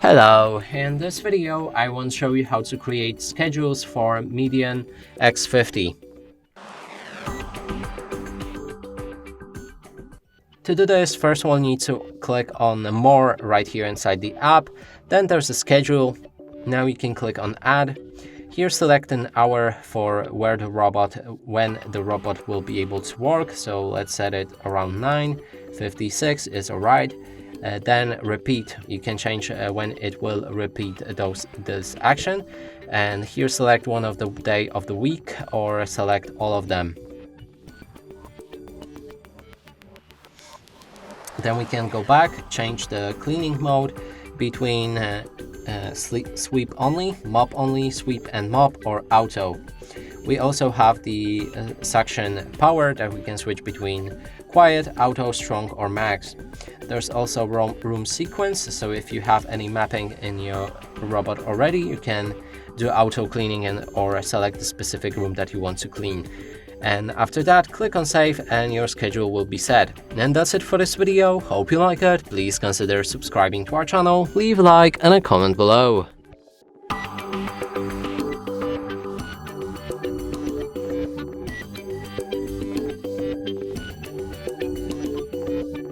Hello, in this video I want to show you how to create schedules for Medion x50. To do this, first we'll need to click on More right here inside the app. Then there's a schedule. Now you can click on Add. Here select an hour for when the robot will be able to work. So let's set it around 9:56 is alright. Then repeat. You can change when it will repeat this action. And here select one of the day of the week or select all of them. Then we can go back, change the cleaning mode between sweep only, mop only, sweep and mop, or auto. We also have the suction power that we can switch between quiet, auto, strong, or max. There's also room sequence, so if you have any mapping in your robot already, you can do auto cleaning or select the specific room that you want to clean. And after that, click on save and your schedule will be set. And that's it for this video. Hope you like it. Please consider subscribing to our channel, leave a like and a comment below.